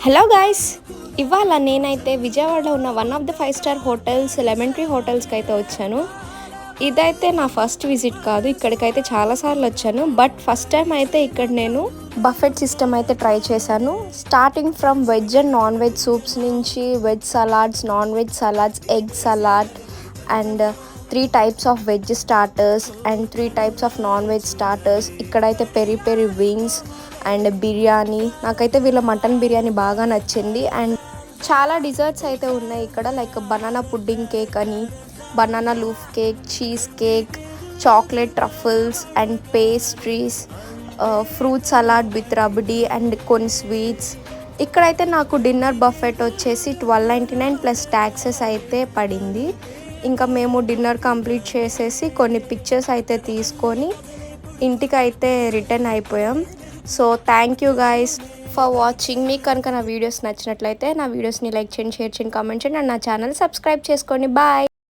Hello guys, ఇవాళ నేనైతే విజయవాడలో ఉన్న one of the 5 star hotels lemon tree హోటల్స్కి అయితే వచ్చాను. ఇదైతే నా ఫస్ట్ విజిట్ కాదు, ఇక్కడికైతే చాలాసార్లు వచ్చాను. బట్ ఫస్ట్ టైం అయితే ఇక్కడ నేను బఫెట్ సిస్టమ్ అయితే ట్రై చేశాను. Starting from veg and non veg soups నుంచి veg salads, non veg salads, egg salad and 3 types of veg starters and 3 types of non veg starters. ఇక్కడైతే peri peri wings and biryani. నాకైతే వీళ్ళ mutton biryani బాగా నచ్చింది. And చాలా desserts అయితే ఉన్నాయి ఇక్కడ, లైక్ బనానా పుడ్డింగ్ కేక్ అని, banana loaf cake, cheese cake, chocolate truffles and pastries, fruit salad with rabdi and కొన్ని స్వీట్స్. ఇక్కడైతే నాకు డిన్నర్ బఫెట్ వచ్చేసి 1299 ప్లస్ ట్యాక్సెస్ అయితే పడింది. ఇంకా మేము డిన్నర్ కంప్లీట్ చేసేసి కొన్ని పిక్చర్స్ అయితే తీసుకొని ఇంటికి అయితే రిటర్న్ అయిపోయాం. So thank you guys for watching. మీకు కనుక నా వీడియోస్ నచ్చినట్లయితే నా వీడియోస్ని లైక్ చేయండి, షేర్ చేయండి, కామెంట్ చేయండి అండ్ నా ఛానల్ సబ్స్క్రైబ్ చేసుకోండి. బాయ్.